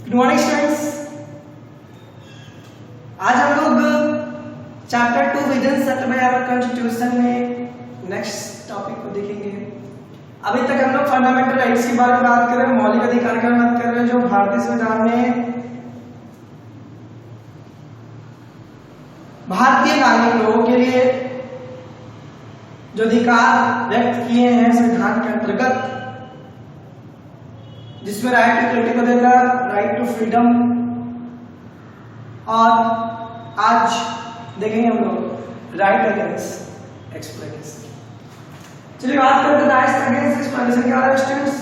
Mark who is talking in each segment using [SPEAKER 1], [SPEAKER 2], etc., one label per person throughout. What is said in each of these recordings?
[SPEAKER 1] Good morning students. आज हम लोग chapter 2 vision set by our constitution में नेक्स्ट टॉपिक को देखेंगे। अभी तक हम लोग फंडामेंटल राइट्स के बारे में बात कर रहे हैं, मौलिक अधिकार की बात कर रहे हैं, जो भारतीय संविधान में भारतीय नागरिक लोगों के लिए जो अधिकार व्यक्त किए हैं संविधान के अंतर्गत, जिसमें राइट टू इक्वलिटी को देगा, राइट टू फ्रीडम, और आज देखेंगे हम लोग राइट अगेंस्ट एक्सप्लॉयटेशन। चलिए बात करते हैं राइट अगेंस्ट एक्सप्लॉयटेशन के बारे में students.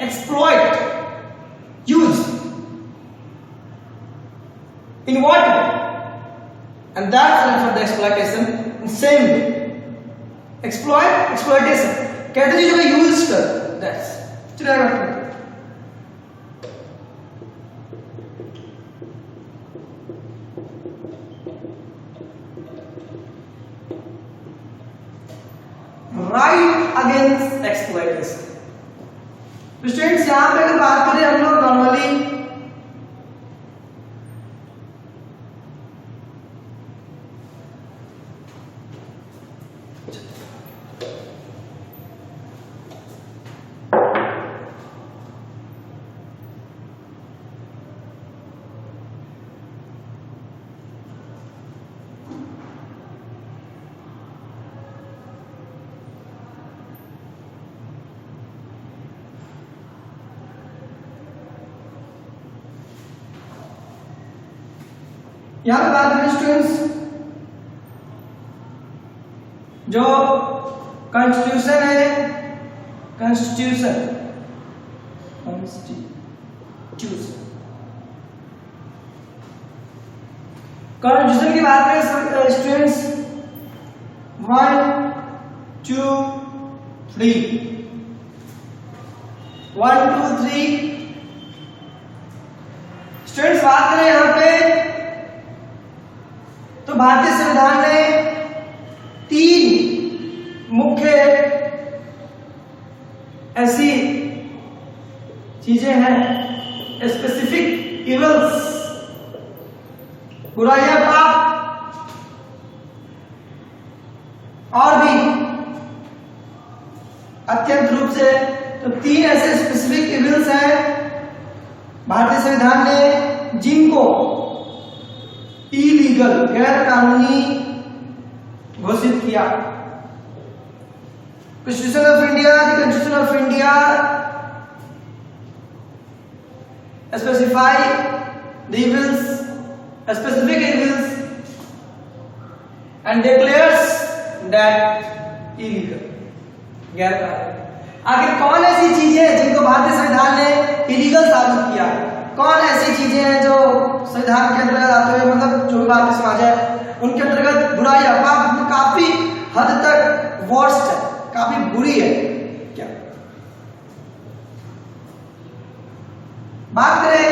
[SPEAKER 1] Exploit, use, in what way? And that's for the exploitation in same way. Exploit, exploitation. कहते हैं जो यूज कर, that's. चलिए आगे बढ़ते हैं। Right against exploitation. स्टूडेंट्स यहां पे अगर बात करें हम लोग नॉर्मली यहां पे बात करें स्टूडेंट्स, जो कॉन्स्टिट्यूशन है, कॉन्स्टिट्यूशन की बात करें स्टूडेंट्स, 1 2 3 1 2 3 स्टूडेंट्स बात करें यहां पे तो भारतीय संविधान ने 3 मुख्य ऐसी चीजें हैं, स्पेसिफिक इवल्स, बुराइयां, पाप, और भी अत्यंत रूप से, तो 3 ऐसे स्पेसिफिक इवल्स हैं भारतीय संविधान ने जिनको इलीगल, गैर कानूनी घोषित किया। Constitution of India, the constitution of India specify the evils, specific evils, and declares that illegal, गैर कानूनी। आखिर कौन ऐसी चीजें हैं जिनको भारतीय संविधान ने इलीगल साबित किया? कौन ऐसी चीजें हैं जो संविधान के अंतर्गत आते हुए, मतलब जो भारतीय समाज है उनके अंतर्गत बुराई, पाप काफी हद तक वर्स्ट है, काफी बुरी है? क्या बात करें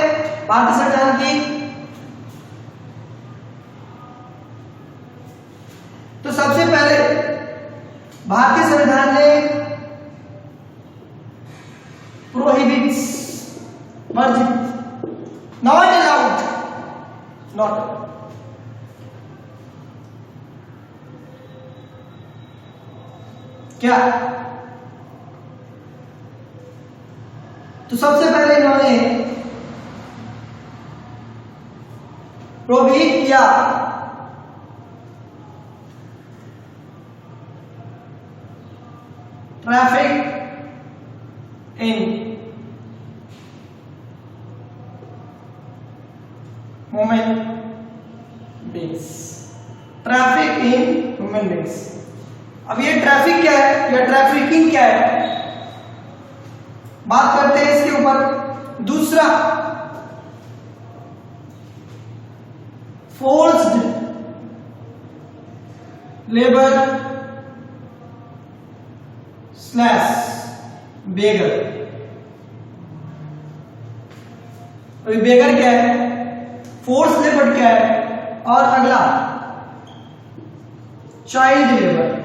[SPEAKER 1] भारतीय संविधान की, तो सबसे पहले भारतीय संविधान ने प्रोहिबिट्स, वर्जित, नॉट अलाउड, नॉट, क्या? तो सबसे पहले इन्होंने प्रोहिबिट किया traffic in human beings, traffic in human beings. अब ये ट्रैफिक क्या है या ट्रैफिकिंग क्या है, बात करते हैं इसके ऊपर। दूसरा, फोर्स्ड लेबर स्लैश बेगर, अभी बेगर क्या है, फोर्स लेबर क्या है, और अगला चाइल्ड लेबर।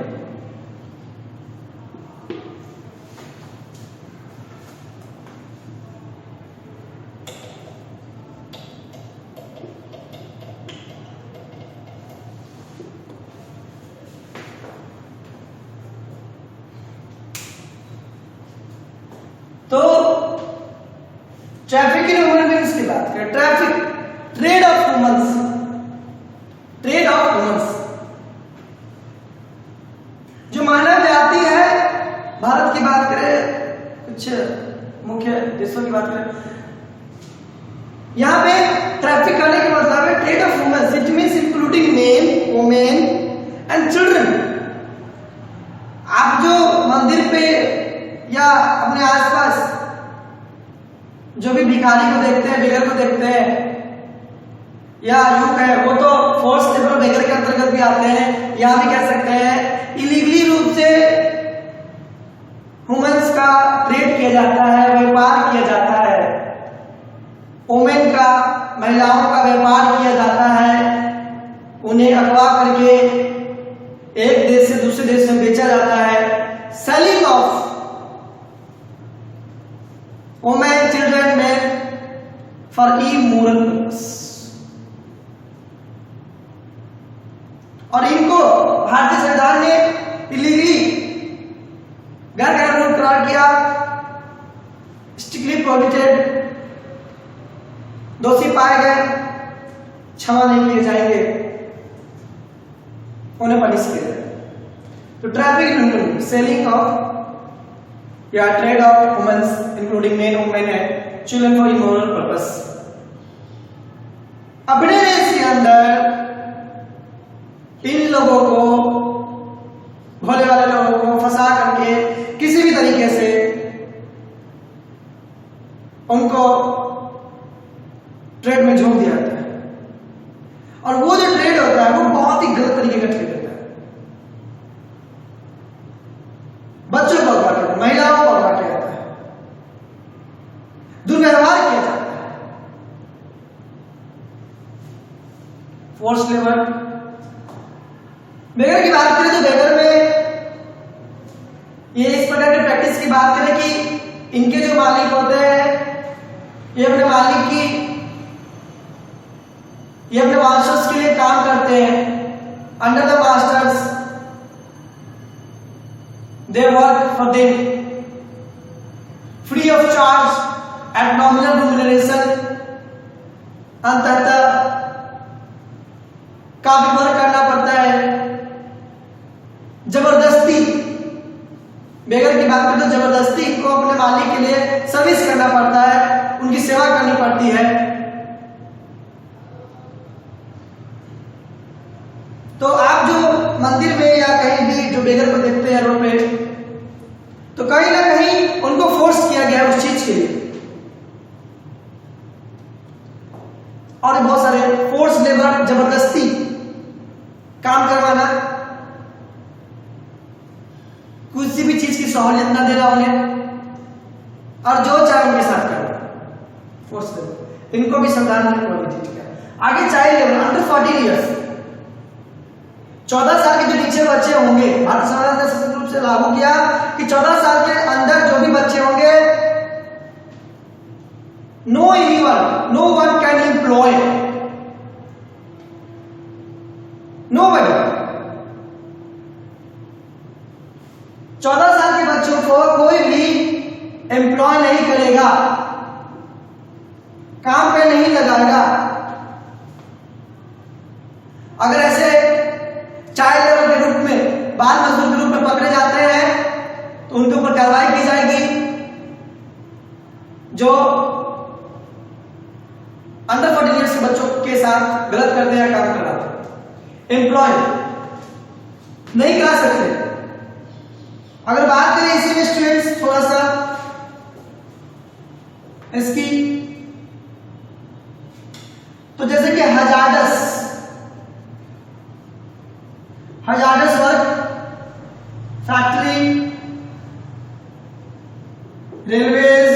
[SPEAKER 1] तो ट्रैफिकिंग ह्यूमन बीइंग्स की बात करें, traffic trade off humans, trade off humans जो मानव जाति है, भारत की बात करें, कुछ मुख्य देशों की बात करें, यहां पे ट्रैफिक करने का मतलब है trade off humans, it means including main, women and children. आप जो मंदिर पे या अपने आसपास जो भी भिखारी को देखते हैं, बेगर को देखते हैं, या यूं कहे वो तो फोर्स लेबर बेगर के अंतर्गत भी आते हैं, यहां भी कह सकते हैं इलीगली रूप से ह्यूमंस का ट्रेड किया जाता है, व्यापार किया जाता है, वुमेन का, महिलाओं का व्यापार किया जाता है, उन्हें अगवा करके एक देश से दूसरे देश में बेचा जाता है, selling of women, children, man for immoral purpose. और इनको भारतीय संविधान ने इलीगली गैर कानूनी करार किया, स्ट्रिक्टली प्रोहिबिटेड, दोषी पाए गए क्षमा नहीं किए जाएंगे, उन्हें पनिश किया जाएगा। तो ट्रैफिक, सेलिंग ऑफ या trade off humans including main, women and children for immoral purpose. अपने देश के अंदर इन लोगों को, भोले वाले लोगों को फंसा करके किसी भी तरीके से उनको ट्रेड में झोंक दिया जाता है, और वो जो ट्रेड होता है वो बहुत ही गलत तरीके का ट्रेड होता है। बच्चों को अगवा किया, महिलाओं को अगवा किया जाता है, दुर्व्यवहार किया जाता है, फोर्स लेबर। बेगर की बात करें तो बेगर में ये इस प्रकार की प्रैक्टिस की बात करें कि इनके जो मालिक होते हैं ये अपने मालिक की, ये अपने मास्टर्स के लिए काम करते हैं, under the masters they work for them free of charge at nominal remuneration. अंततः काफी वर्क करना पड़ता है, जबरदस्ती, बेगर की बात करें तो जबरदस्ती इनको अपने मालिक के लिए सर्विस करना पड़ता है, उनकी सेवा करनी पड़ती है। तो आप जो मंदिर में या कहीं भी जो बेगर को देखते हैं रोड पे, तो कहीं ना कहीं उनको फोर्स किया गया है उस चीज के लिए, और बहुत सारे फोर्स लेबर, जबरदस्ती काम करवाना, किसी भी चीज की सहूलियत न देना उन्हें, और जो चाहे उनके साथ करना, फोर्स लेबर, इनको भी संविधान ने प्रोहिबिट किया। आगे चाइल्ड लेबर, अंडर 14 ईयर्स, 14 साल के जो नीचे बच्चे होंगे, भारत संविधान ने सशक्त रूप से लागू किया कि 14 साल के अंदर जो भी बच्चे होंगे, no one can employ, nobody. 14 साल के बच्चों को कोई भी एम्प्लॉय नहीं करेगा, काम पे नहीं लगाएगा। अगर ऐसे चाइल्ड लेबर के रूप में, बाल मजदूर के रूप में पकड़े जाते हैं तो उनके ऊपर कार्रवाई की जाएगी। जो अंडर 14 ईयर्स के बच्चों के साथ गलत करते हैं, काम कराते हैं, एम्प्लॉय नहीं करा सकते। अगर बात करें इसी में स्टूडेंट्स थोड़ा सा इसकी, तो जैसे कि hazardous work, factory, railways,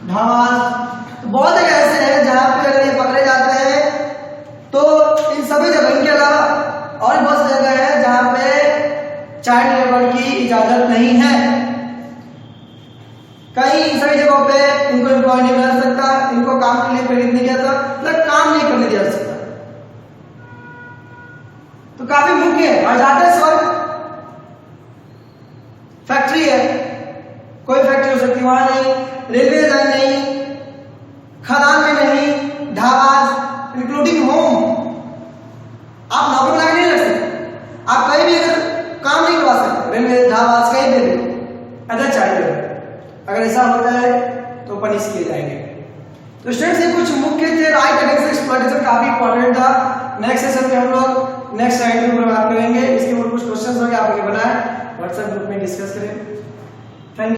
[SPEAKER 1] dhabas. तो बहुत जगह ऐसे हैं जहां पे अगर ये पकड़े जाते हैं तो इन सभी जगह, इनके अलावा और बहुत सी जगह है जहां पे चाइल्ड लेबर की इजाजत नहीं है। कहीं इन सभी जगहों पे इनको एम्प्लॉय नहीं बना सकता, इनको काम के लिए प्रेरित नहीं किया जाता, मतलब काम नहीं करने दिया जा सकता। तो काफी मुख्य है। और जाते स्वर्ग फैक्ट्री है, कोई फैक्ट्री हो सकती वहां नहीं, रेलवे लाइन नहीं, खदान में नहीं, ढाबा इंक्लूडिंग होम, आप नौकरी लगा नहीं रख सकते। आप कहीं भी अगर काम नहीं करवा सकते, रेलवे ढाबा कहीं पे भी अदर चाइल्ड, अगर ऐसा होता है तो पनिश किए जाएंगे। तो स्टूडेंट्स ये कुछ मुख्य थे। राइट अगेंस्ट एक्सप्लॉइटेशन काफी इंपॉर्टेंट था। नेक्स्ट सेशन में हम लोग नेक्स्ट साइड में बात करेंगे। इसके ऊपर कुछ क्वेश्चंस होंगे, आप आगे बनाएं, व्हाट्सएप ग्रुप में डिस्कस करें। Thank you.